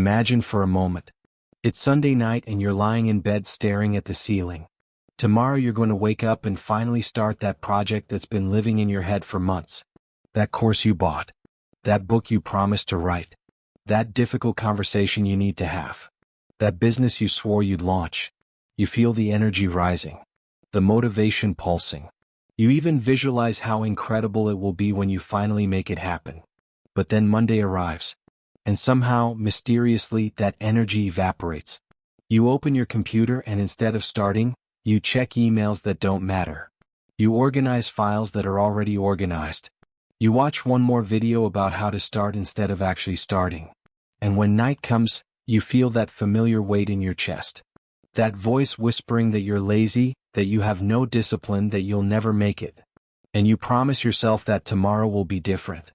Imagine for a moment. It's Sunday night and you're lying in bed staring at the ceiling. Tomorrow you're going to wake up and finally start that project that's been living in your head for months. That course you bought. That book you promised to write. That difficult conversation you need to have. That business you swore you'd launch. You feel the energy rising. The motivation pulsing. You even visualize how incredible it will be when you finally make it happen. But then Monday arrives. And somehow, mysteriously, that energy evaporates. You open your computer and instead of starting, you check emails that don't matter. You organize files that are already organized. You watch one more video about how to start instead of actually starting. And when night comes, you feel that familiar weight in your chest. That voice whispering that you're lazy, that you have no discipline, that you'll never make it. And you promise yourself that tomorrow will be different.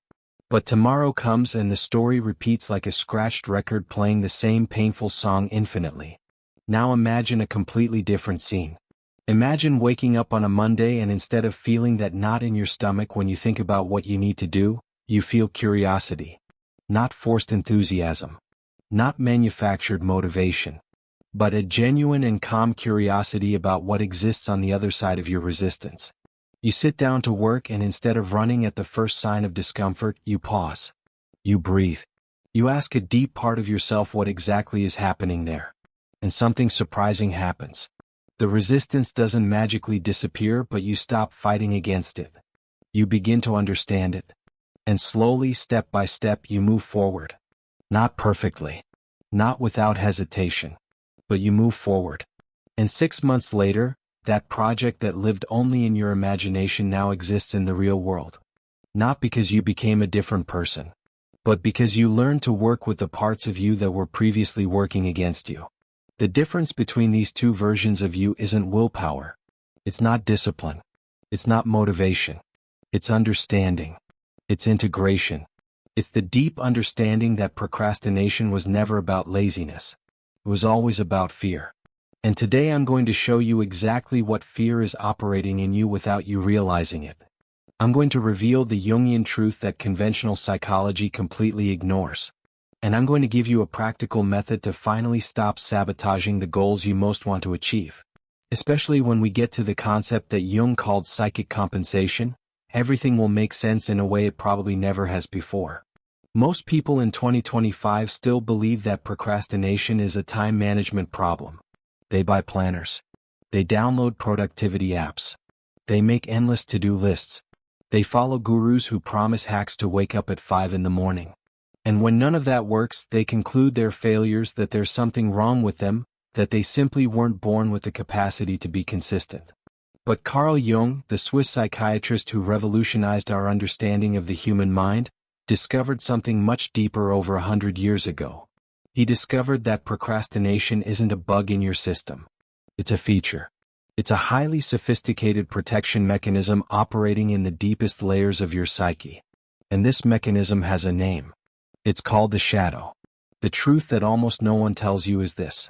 But tomorrow comes and the story repeats like a scratched record playing the same painful song infinitely. Now imagine a completely different scene. Imagine waking up on a Monday and instead of feeling that knot in your stomach when you think about what you need to do, you feel curiosity. Not forced enthusiasm. Not manufactured motivation. But a genuine and calm curiosity about what exists on the other side of your resistance. You sit down to work and instead of running at the first sign of discomfort, you pause. You breathe. You ask a deep part of yourself what exactly is happening there. And something surprising happens. The resistance doesn't magically disappear, but you stop fighting against it. You begin to understand it. And slowly, step by step, you move forward. Not perfectly. Not without hesitation. But you move forward. And 6 months later, that project that lived only in your imagination now exists in the real world. Not because you became a different person, but because you learned to work with the parts of you that were previously working against you. The difference between these two versions of you isn't willpower. It's not discipline. It's not motivation. It's understanding. It's integration. It's the deep understanding that procrastination was never about laziness. It was always about fear. And today I'm going to show you exactly what fear is operating in you without you realizing it. I'm going to reveal the Jungian truth that conventional psychology completely ignores. And I'm going to give you a practical method to finally stop sabotaging the goals you most want to achieve. Especially when we get to the concept that Jung called psychic compensation, everything will make sense in a way it probably never has before. Most people in 2025 still believe that procrastination is a time management problem. They buy planners. They download productivity apps. They make endless to-do lists. They follow gurus who promise hacks to wake up at 5 in the morning. And when none of that works, they conclude their failures, that there's something wrong with them, that they simply weren't born with the capacity to be consistent. But Carl Jung, the Swiss psychiatrist who revolutionized our understanding of the human mind, discovered something much deeper over 100 years ago. He discovered that procrastination isn't a bug in your system. It's a feature. It's a highly sophisticated protection mechanism operating in the deepest layers of your psyche. And this mechanism has a name. It's called the shadow. The truth that almost no one tells you is this.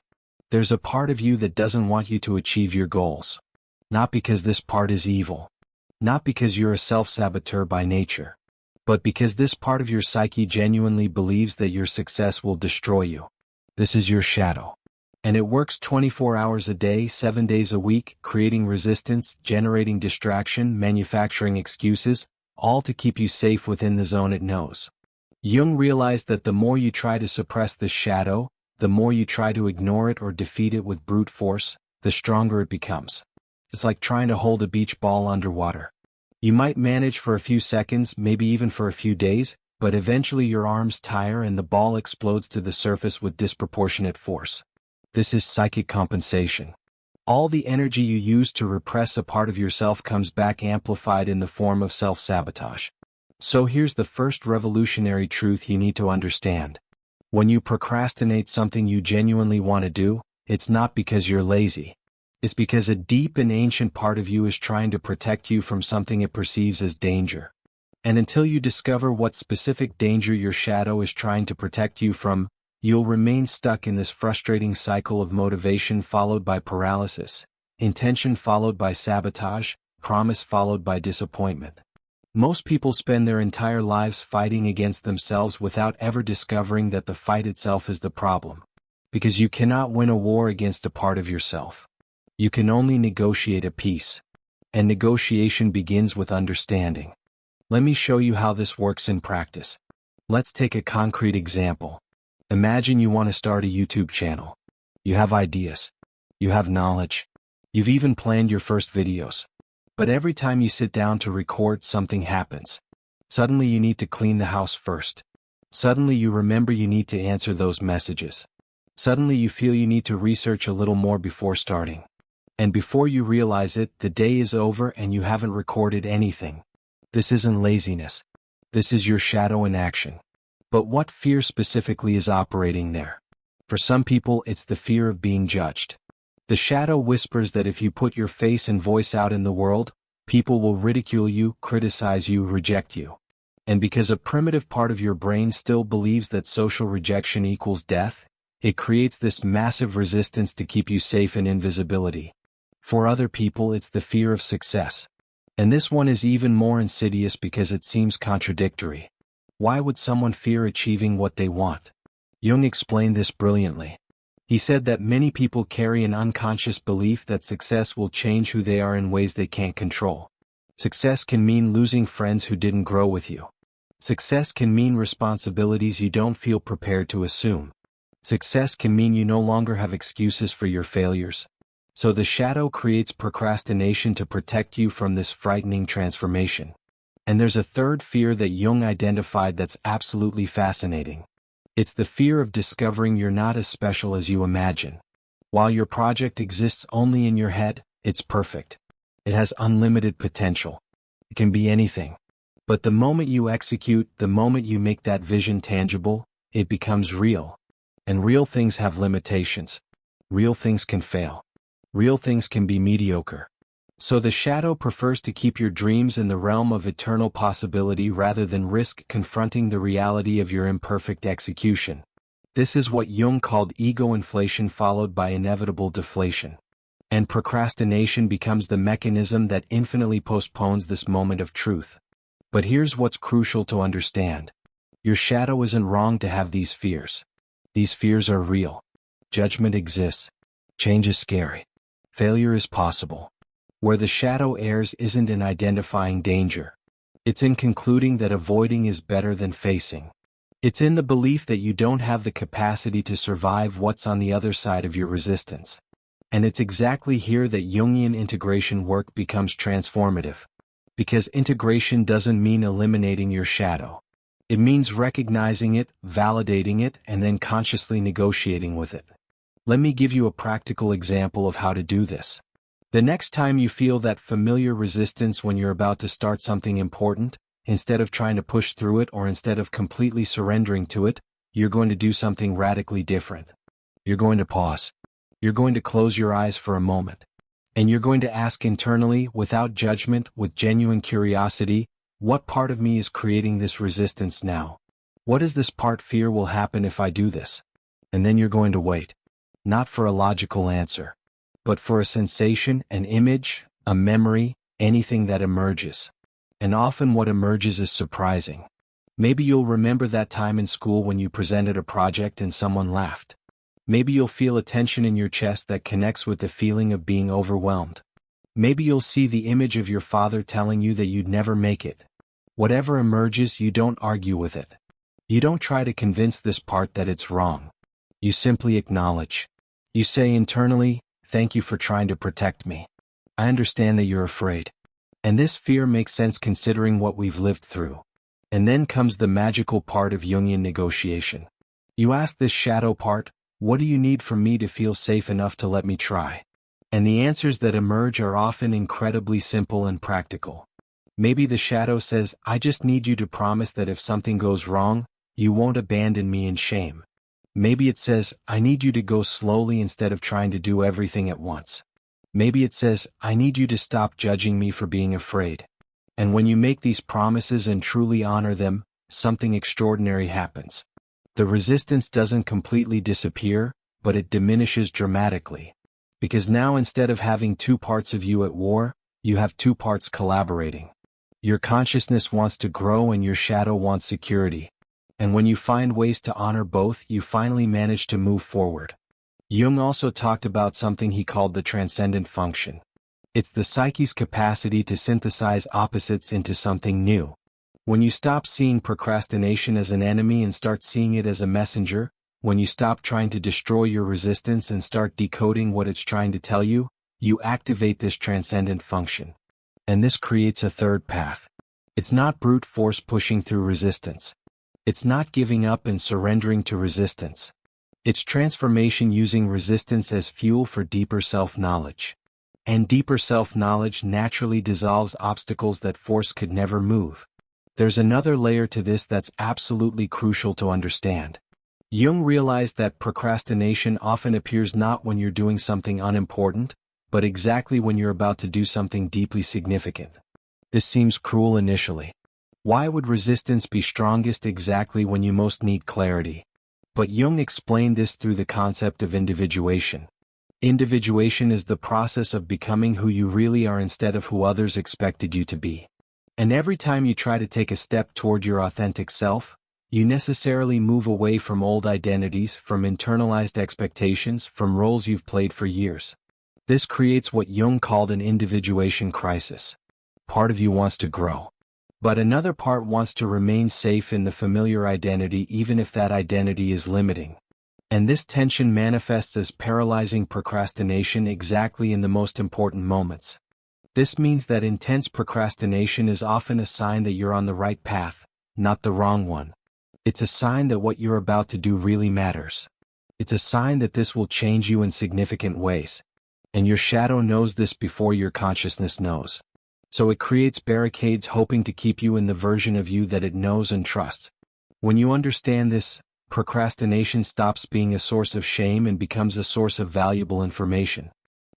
There's a part of you that doesn't want you to achieve your goals. Not because this part is evil. Not because you're a self-saboteur by nature. But because this part of your psyche genuinely believes that your success will destroy you. This is your shadow. And it works 24 hours a day, 7 days a week, creating resistance, generating distraction, manufacturing excuses, all to keep you safe within the zone it knows. Jung realized that the more you try to suppress this shadow, the more you try to ignore it or defeat it with brute force, the stronger it becomes. It's like trying to hold a beach ball underwater. You might manage for a few seconds, maybe even for a few days, but eventually your arms tire and the ball explodes to the surface with disproportionate force. This is psychic compensation. All the energy you use to repress a part of yourself comes back amplified in the form of self-sabotage. So here's the first revolutionary truth you need to understand. When you procrastinate something you genuinely want to do, it's not because you're lazy. It's because a deep and ancient part of you is trying to protect you from something it perceives as danger. And until you discover what specific danger your shadow is trying to protect you from, you'll remain stuck in this frustrating cycle of motivation followed by paralysis, intention followed by sabotage, promise followed by disappointment. Most people spend their entire lives fighting against themselves without ever discovering that the fight itself is the problem. Because you cannot win a war against a part of yourself. You can only negotiate a peace. And negotiation begins with understanding. Let me show you how this works in practice. Let's take a concrete example. Imagine you want to start a YouTube channel. You have ideas. You have knowledge. You've even planned your first videos. But every time you sit down to record, something happens. Suddenly you need to clean the house first. Suddenly you remember you need to answer those messages. Suddenly you feel you need to research a little more before starting. And before you realize it, the day is over and you haven't recorded anything. This isn't laziness. This is your shadow in action. But what fear specifically is operating there? For some people, it's the fear of being judged. The shadow whispers that if you put your face and voice out in the world, people will ridicule you, criticize you, reject you. And because a primitive part of your brain still believes that social rejection equals death, it creates this massive resistance to keep you safe in invisibility. For other people, it's the fear of success. And this one is even more insidious because it seems contradictory. Why would someone fear achieving what they want? Jung explained this brilliantly. He said that many people carry an unconscious belief that success will change who they are in ways they can't control. Success can mean losing friends who didn't grow with you. Success can mean responsibilities you don't feel prepared to assume. Success can mean you no longer have excuses for your failures. So the shadow creates procrastination to protect you from this frightening transformation. And there's a third fear that Jung identified that's absolutely fascinating. It's the fear of discovering you're not as special as you imagine. While your project exists only in your head, it's perfect. It has unlimited potential. It can be anything. But the moment you execute, the moment you make that vision tangible, it becomes real. And real things have limitations. Real things can fail. Real things can be mediocre. So the shadow prefers to keep your dreams in the realm of eternal possibility rather than risk confronting the reality of your imperfect execution. This is what Jung called ego inflation followed by inevitable deflation. And procrastination becomes the mechanism that infinitely postpones this moment of truth. But here's what's crucial to understand. Your shadow isn't wrong to have these fears. These fears are real. Judgment exists. Change is scary. Failure is possible. Where the shadow errs isn't in identifying danger. It's in concluding that avoiding is better than facing. It's in the belief that you don't have the capacity to survive what's on the other side of your resistance. And it's exactly here that Jungian integration work becomes transformative. Because integration doesn't mean eliminating your shadow. It means recognizing it, validating it, and then consciously negotiating with it. Let me give you a practical example of how to do this. The next time you feel that familiar resistance when you're about to start something important, instead of trying to push through it or instead of completely surrendering to it, you're going to do something radically different. You're going to pause. You're going to close your eyes for a moment. And you're going to ask internally, without judgment, with genuine curiosity, what part of me is creating this resistance now? What does this part fear will happen if I do this? And then you're going to wait. Not for a logical answer, but for a sensation, an image, a memory, anything that emerges. And often what emerges is surprising. Maybe you'll remember that time in school when you presented a project and someone laughed. Maybe you'll feel a tension in your chest that connects with the feeling of being overwhelmed. Maybe you'll see the image of your father telling you that you'd never make it. Whatever emerges, you don't argue with it. You don't try to convince this part that it's wrong. You simply acknowledge. You say internally, "Thank you for trying to protect me. I understand that you're afraid." And this fear makes sense considering what we've lived through. And then comes the magical part of Jungian negotiation. You ask this shadow part, "What do you need from me to feel safe enough to let me try?" And the answers that emerge are often incredibly simple and practical. Maybe the shadow says, "I just need you to promise that if something goes wrong, you won't abandon me in shame." Maybe it says, "I need you to go slowly instead of trying to do everything at once." Maybe it says, "I need you to stop judging me for being afraid." And when you make these promises and truly honor them, something extraordinary happens. The resistance doesn't completely disappear, but it diminishes dramatically. Because now instead of having two parts of you at war, you have two parts collaborating. Your consciousness wants to grow and your shadow wants security. And when you find ways to honor both, you finally manage to move forward. Jung also talked about something he called the transcendent function. It's the psyche's capacity to synthesize opposites into something new. When you stop seeing procrastination as an enemy and start seeing it as a messenger, when you stop trying to destroy your resistance and start decoding what it's trying to tell you, you activate this transcendent function. And this creates a third path. It's not brute force pushing through resistance. It's not giving up and surrendering to resistance. It's transformation using resistance as fuel for deeper self-knowledge. And deeper self-knowledge naturally dissolves obstacles that force could never move. There's another layer to this that's absolutely crucial to understand. Jung realized that procrastination often appears not when you're doing something unimportant, but exactly when you're about to do something deeply significant. This seems cruel initially. Why would resistance be strongest exactly when you most need clarity? But Jung explained this through the concept of individuation. Individuation is the process of becoming who you really are instead of who others expected you to be. And every time you try to take a step toward your authentic self, you necessarily move away from old identities, from internalized expectations, from roles you've played for years. This creates what Jung called an individuation crisis. Part of you wants to grow. But another part wants to remain safe in the familiar identity even if that identity is limiting. And this tension manifests as paralyzing procrastination exactly in the most important moments. This means that intense procrastination is often a sign that you're on the right path, not the wrong one. It's a sign that what you're about to do really matters. It's a sign that this will change you in significant ways. And your shadow knows this before your consciousness knows. So it creates barricades hoping to keep you in the version of you that it knows and trusts. When you understand this, procrastination stops being a source of shame and becomes a source of valuable information.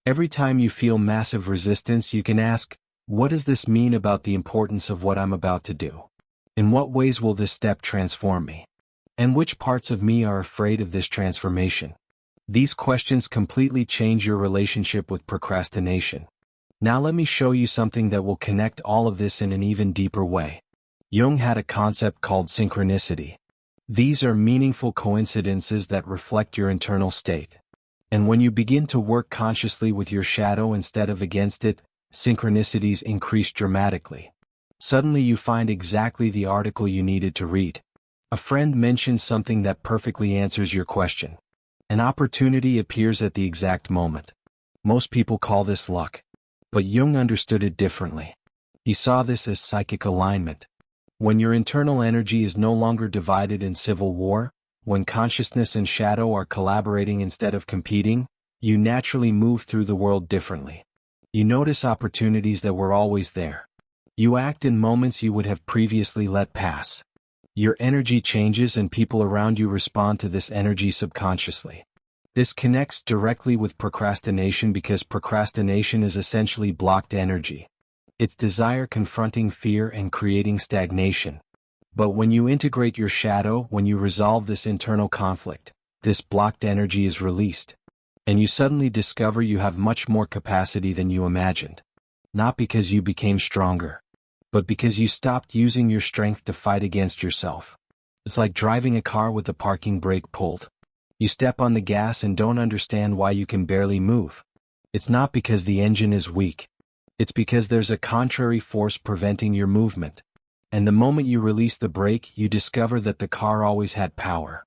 Every time you feel massive resistance, you can ask, what does this mean about the importance of what I'm about to do? In what ways will this step transform me? And which parts of me are afraid of this transformation? These questions completely change your relationship with procrastination. Now let me show you something that will connect all of this in an even deeper way. Jung had a concept called synchronicity. These are meaningful coincidences that reflect your internal state. And when you begin to work consciously with your shadow instead of against it, synchronicities increase dramatically. Suddenly you find exactly the article you needed to read. A friend mentions something that perfectly answers your question. An opportunity appears at the exact moment. Most people call this luck. But Jung understood it differently. He saw this as psychic alignment. When your internal energy is no longer divided in civil war, when consciousness and shadow are collaborating instead of competing, you naturally move through the world differently. You notice opportunities that were always there. You act in moments you would have previously let pass. Your energy changes and people around you respond to this energy subconsciously. This connects directly with procrastination because procrastination is essentially blocked energy. It's desire confronting fear and creating stagnation. But when you integrate your shadow, when you resolve this internal conflict, this blocked energy is released. And you suddenly discover you have much more capacity than you imagined. Not because you became stronger, but because you stopped using your strength to fight against yourself. It's like driving a car with the parking brake pulled. You step on the gas and don't understand why you can barely move. It's not because the engine is weak. It's because there's a contrary force preventing your movement. And the moment you release the brake, you discover that the car always had power.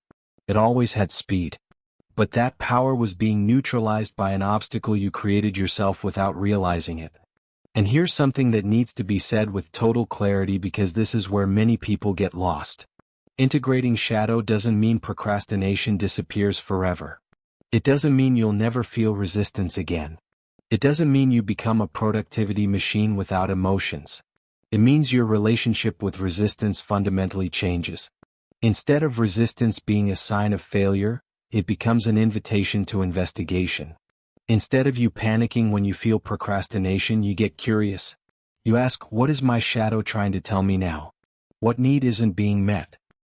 It always had speed. But that power was being neutralized by an obstacle you created yourself without realizing it. And here's something that needs to be said with total clarity because this is where many people get lost. Integrating shadow doesn't mean procrastination disappears forever. It doesn't mean you'll never feel resistance again. It doesn't mean you become a productivity machine without emotions. It means your relationship with resistance fundamentally changes. Instead of resistance being a sign of failure, it becomes an invitation to investigation. Instead of you panicking when you feel procrastination, you get curious. You ask, what is my shadow trying to tell me now? What need isn't being met?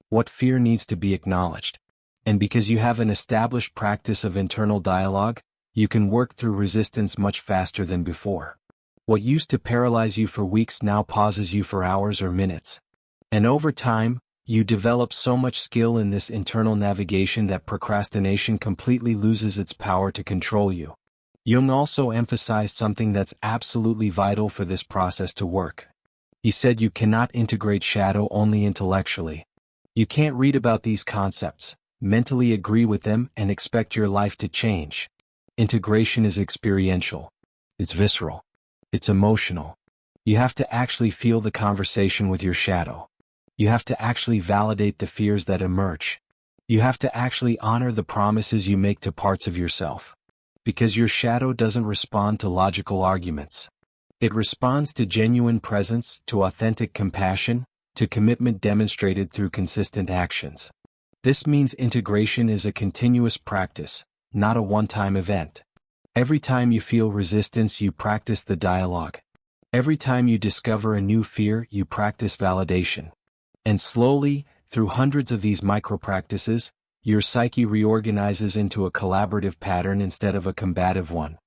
What fear needs to be acknowledged? And because you have an established practice of internal dialogue, you can work through resistance much faster than before. What used to paralyze you for weeks now pauses you for hours or minutes. And over time, you develop so much skill in this internal navigation that procrastination completely loses its power to control you. Jung also emphasized something that's absolutely vital for this process to work. He said you cannot integrate shadow only intellectually. You can't read about these concepts, mentally agree with them, and expect your life to change. Integration is experiential. It's visceral. It's emotional. You have to actually feel the conversation with your shadow. You have to actually validate the fears that emerge. You have to actually honor the promises you make to parts of yourself. Because your shadow doesn't respond to logical arguments. It responds to genuine presence, to authentic compassion, to commitment demonstrated through consistent actions. This means integration is a continuous practice, not a one-time event. Every time you feel resistance, you practice the dialogue. Every time you discover a new fear, you practice validation. And slowly, through hundreds of these micro-practices, your psyche reorganizes into a collaborative pattern instead of a combative one.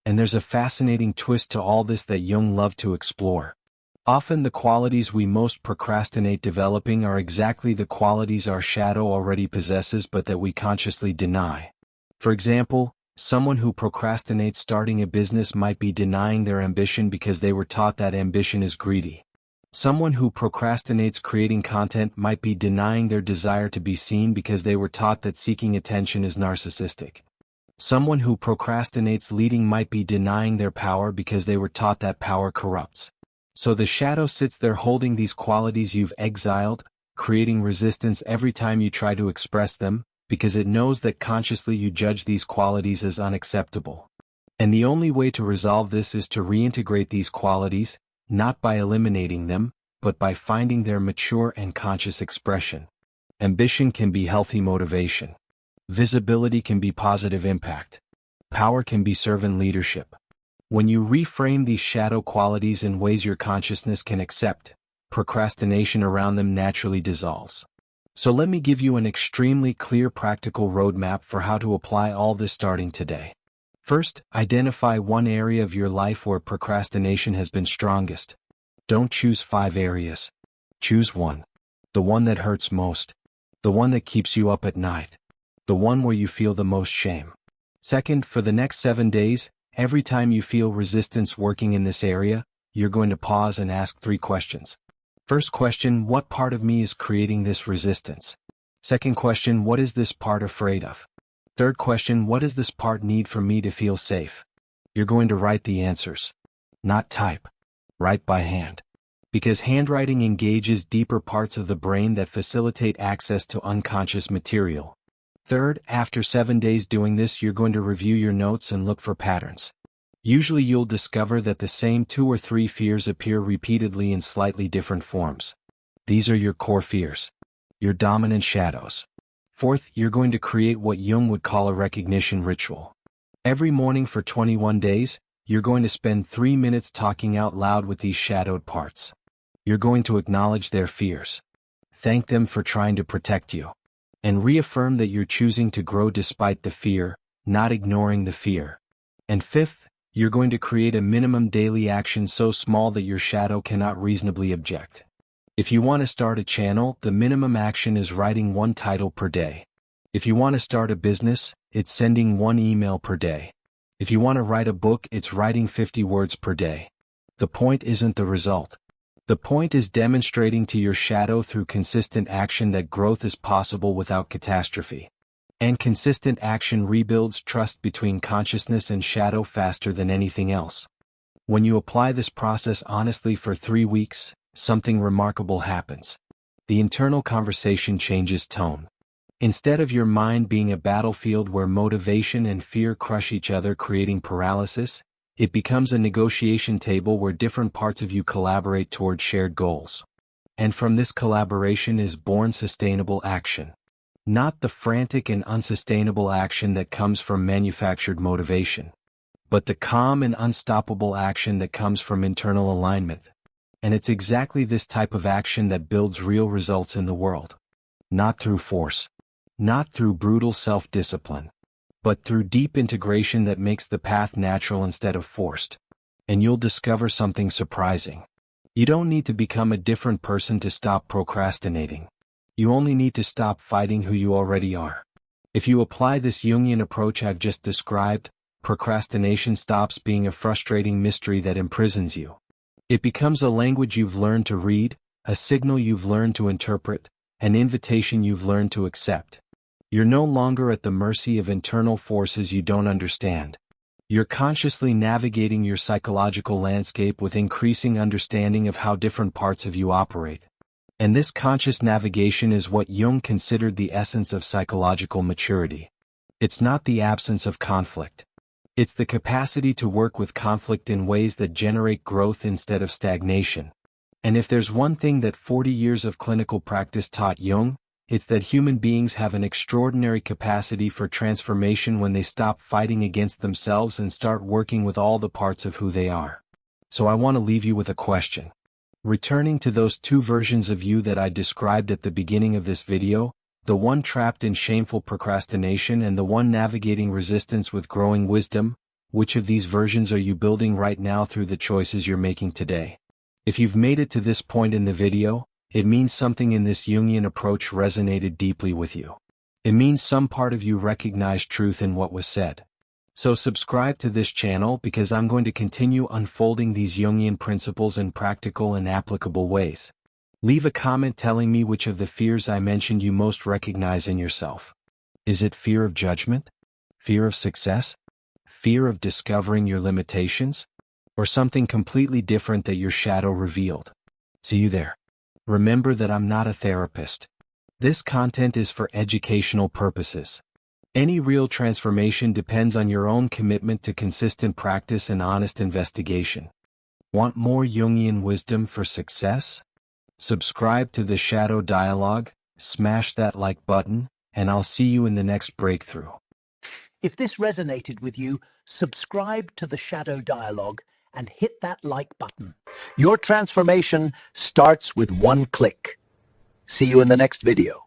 And there's a fascinating twist to all this that Jung loved to explore. Often the qualities we most procrastinate developing are exactly the qualities our shadow already possesses but that we consciously deny. For example, someone who procrastinates starting a business might be denying their ambition because they were taught that ambition is greedy. Someone who procrastinates creating content might be denying their desire to be seen because they were taught that seeking attention is narcissistic. Someone who procrastinates leading might be denying their power because they were taught that power corrupts. So the shadow sits there holding these qualities you've exiled, creating resistance every time you try to express them, because it knows that consciously you judge these qualities as unacceptable. And the only way to resolve this is to reintegrate these qualities, not by eliminating them, but by finding their mature and conscious expression. Ambition can be healthy motivation. Visibility can be positive impact. Power can be servant leadership. When you reframe these shadow qualities in ways your consciousness can accept, procrastination around them naturally dissolves. So let me give you an extremely clear practical roadmap for how to apply all this starting today. First, identify one area of your life where procrastination has been strongest. Don't choose 5 areas. Choose one. The one that hurts most. The one that keeps you up at night. The one where you feel the most shame. Second, for the next 7 days, every time you feel resistance working in this area, you're going to pause and ask 3 questions. First question, what part of me is creating this resistance? Second question, what is this part afraid of? Third question, what does this part need for me to feel safe? You're going to write the answers. Not type. Write by hand. Because handwriting engages deeper parts of the brain that facilitate access to unconscious material. Third, after 7 days doing this, you're going to review your notes and look for patterns. Usually you'll discover that the same 2 or 3 fears appear repeatedly in slightly different forms. These are your core fears. Your dominant shadows. Fourth, you're going to create what Jung would call a recognition ritual. Every morning for 21 days, you're going to spend 3 minutes talking out loud with these shadowed parts. You're going to acknowledge their fears. Thank them for trying to protect you. And reaffirm that you're choosing to grow despite the fear, not ignoring the fear. And fifth, you're going to create a minimum daily action so small that your shadow cannot reasonably object. If you want to start a channel, the minimum action is writing 1 title per day. If you want to start a business, it's sending 1 email per day. If you want to write a book, it's writing 50 words per day. The point isn't the result. The point is demonstrating to your shadow through consistent action that growth is possible without catastrophe. And consistent action rebuilds trust between consciousness and shadow faster than anything else. When you apply this process honestly for 3 weeks, something remarkable happens. The internal conversation changes tone. Instead of your mind being a battlefield where motivation and fear crush each other creating paralysis, it becomes a negotiation table where different parts of you collaborate toward shared goals. And from this collaboration is born sustainable action. Not the frantic and unsustainable action that comes from manufactured motivation, but the calm and unstoppable action that comes from internal alignment. And it's exactly this type of action that builds real results in the world. Not through force. Not through brutal self-discipline. But through deep integration that makes the path natural instead of forced. and you'll discover something surprising. You don't need to become a different person to stop procrastinating. You only need to stop fighting who you already are. If you apply this Jungian approach I've just described, procrastination stops being a frustrating mystery that imprisons you. It becomes a language you've learned to read, a signal you've learned to interpret, an invitation you've learned to accept. You're no longer at the mercy of internal forces you don't understand. You're consciously navigating your psychological landscape with increasing understanding of how different parts of you operate. And this conscious navigation is what Jung considered the essence of psychological maturity. It's not the absence of conflict. It's the capacity to work with conflict in ways that generate growth instead of stagnation. And if there's one thing that 40 years of clinical practice taught Jung, it's that human beings have an extraordinary capacity for transformation when they stop fighting against themselves and start working with all the parts of who they are. So I want to leave you with a question. Returning to those two versions of you that I described at the beginning of this video, the one trapped in shameful procrastination and the one navigating resistance with growing wisdom, which of these versions are you building right now through the choices you're making today? If you've made it to this point in the video, it means something in this Jungian approach resonated deeply with you. It means some part of you recognized truth in what was said. So subscribe to this channel because I'm going to continue unfolding these Jungian principles in practical and applicable ways. Leave a comment telling me which of the fears I mentioned you most recognize in yourself. Is it fear of judgment? Fear of success? Fear of discovering your limitations? Or something completely different that your shadow revealed? See you there. Remember that I'm not a therapist. This content is for educational purposes. Any real transformation depends on your own commitment to consistent practice and honest investigation. Want more Jungian wisdom for success? Subscribe to the Shadow Dialogue, smash that like button, and I'll see you in the next breakthrough. If this resonated with you, subscribe to the Shadow Dialogue and hit that like button. Your transformation starts with one click. See you in the next video.